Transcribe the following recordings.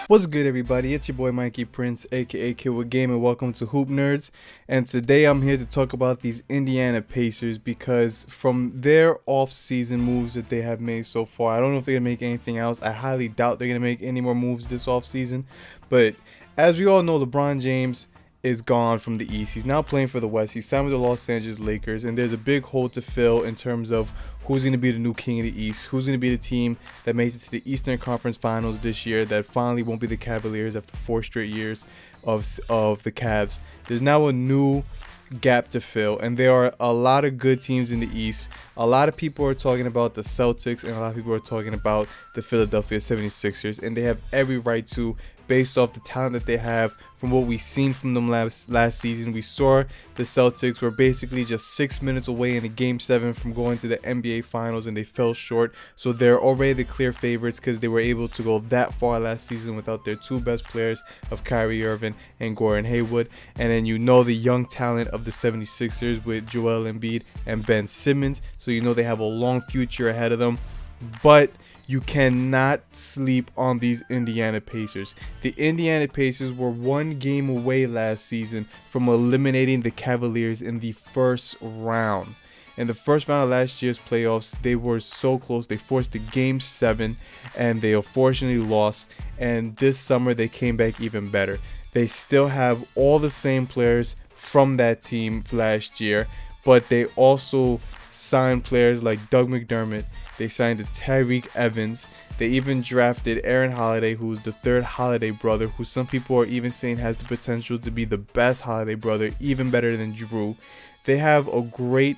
What's good, everybody? It's your boy Mikey Prince, aka Kid with Game, and welcome to Hoop Nerds. And today I'm here to talk about these Indiana Pacers because from their off-season moves that they have made so far, I don't know if they're gonna make anything else. I highly doubt they're gonna make any more moves this off-season. But as we all know, LeBron James is gone from the East. He's now playing for the West. He's signed with the Los Angeles Lakers, and there's a big hole to fill in terms of who's going to be the new king of the East, who's going to be the team that makes it to the Eastern Conference Finals this year that finally won't be the Cavaliers after 4 straight years of the Cavs. There's now a new gap to fill, and there are a lot of good teams in the East. A lot of people are talking about the Celtics, and a lot of people are talking about the Philadelphia 76ers, and they have every right to, based off the talent that they have. From what we've seen from them last season, we saw the Celtics were basically just 6 minutes away in a Game 7 from going to the NBA Finals, and they fell short. So they're already the clear favorites because they were able to go that far last season without their two best players of Kyrie Irving and Gordon Hayward. And then you know the young talent of the 76ers with Joel Embiid and Ben Simmons. So you know they have a long future ahead of them. But you cannot sleep on these Indiana Pacers. The Indiana Pacers were 1 game away last season from eliminating the Cavaliers in the first round. In the first round of last year's playoffs, they were so close. They forced a Game 7, and they unfortunately lost. And this summer, they came back even better. They still have all the same players from that team last year, but they also signed players like Doug McDermott. They signed Tyreke Evans. They even drafted Aaron Holiday, who's the third Holiday brother, who some people are even saying has the potential to be the best Holiday brother, even better than Drew. They have a great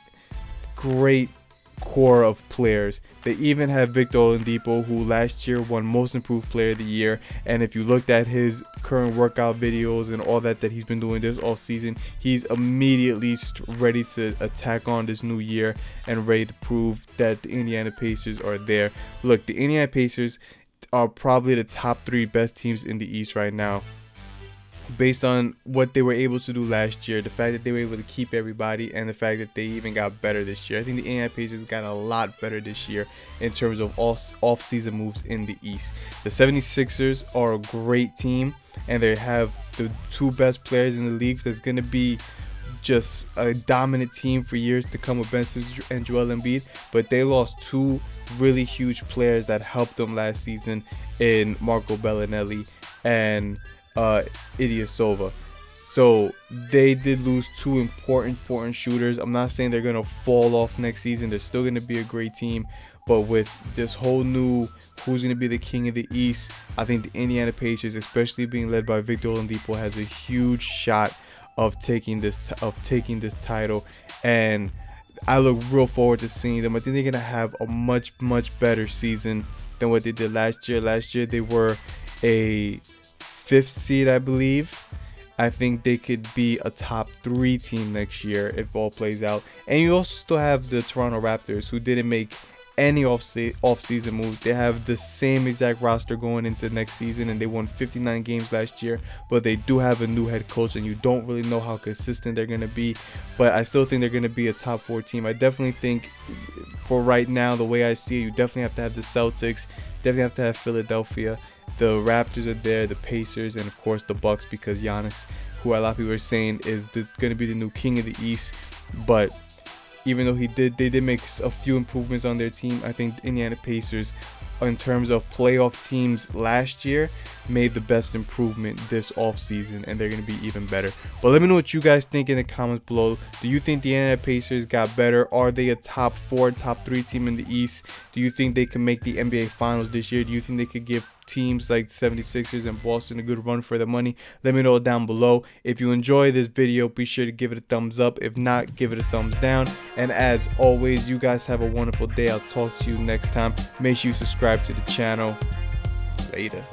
core of players. They even have Victor Oladipo, who last year won Most Improved Player of the Year. And if you looked at his current workout videos and all that he's been doing this all season, he's immediately ready to attack on this new year and ready to prove that the Indiana Pacers are there. Look, the Indiana Pacers are probably the top 3 best teams in the East right now, based on what they were able to do last year, the fact that they were able to keep everybody, and the fact that they even got better this year. I think the Indiana Pacers got a lot better this year in terms of off-season moves in the East. The 76ers are a great team, and they have the 2 best players in the league. That's going to be just a dominant team for years to come with Ben Simmons and Joel Embiid, but they lost 2 really huge players that helped them last season in Marco Bellinelli and Ilyasova. So they did lose 2 important shooters. I'm not saying they're gonna fall off next season. They're still gonna be a great team, but with this whole new who's gonna be the king of the East, I think the Indiana Pacers, especially being led by Victor Oladipo, has a huge shot of taking this title. And I look real forward to seeing them. I think they're gonna have a much better season than what they did last year. Last year they were a 5th seed, I believe. I think they could be a top 3 team next year if all plays out. And you also still have the Toronto Raptors, who didn't make any off-season moves. They have the same exact roster going into next season, and they won 59 games last year, but they do have a new head coach, and you don't really know how consistent they're going to be. But I still think they're going to be a top 4 team. I definitely think for right now, the way I see it, you definitely have to have the Celtics, definitely have to have Philadelphia. The Raptors are there, the Pacers, and of course the Bucks, because Giannis, who a lot of people are saying is going to be the new king of the East. But even though they did make a few improvements on their team, I think the Indiana Pacers, in terms of playoff teams last year, made the best improvement this offseason, and they're going to be even better. But let me know what you guys think in the comments below. Do you think the Indiana Pacers got better? Are they a top 4, top 3 team in the East? Do you think they can make the NBA Finals this year? Do you think they could give teams like 76ers and Boston a good run for the money? Let me know down below. If you enjoy this video, be sure to give it a thumbs up. If not, give it a thumbs down. And as always, you guys have a wonderful day. I'll talk to you next time. Make sure you subscribe to the channel. Later.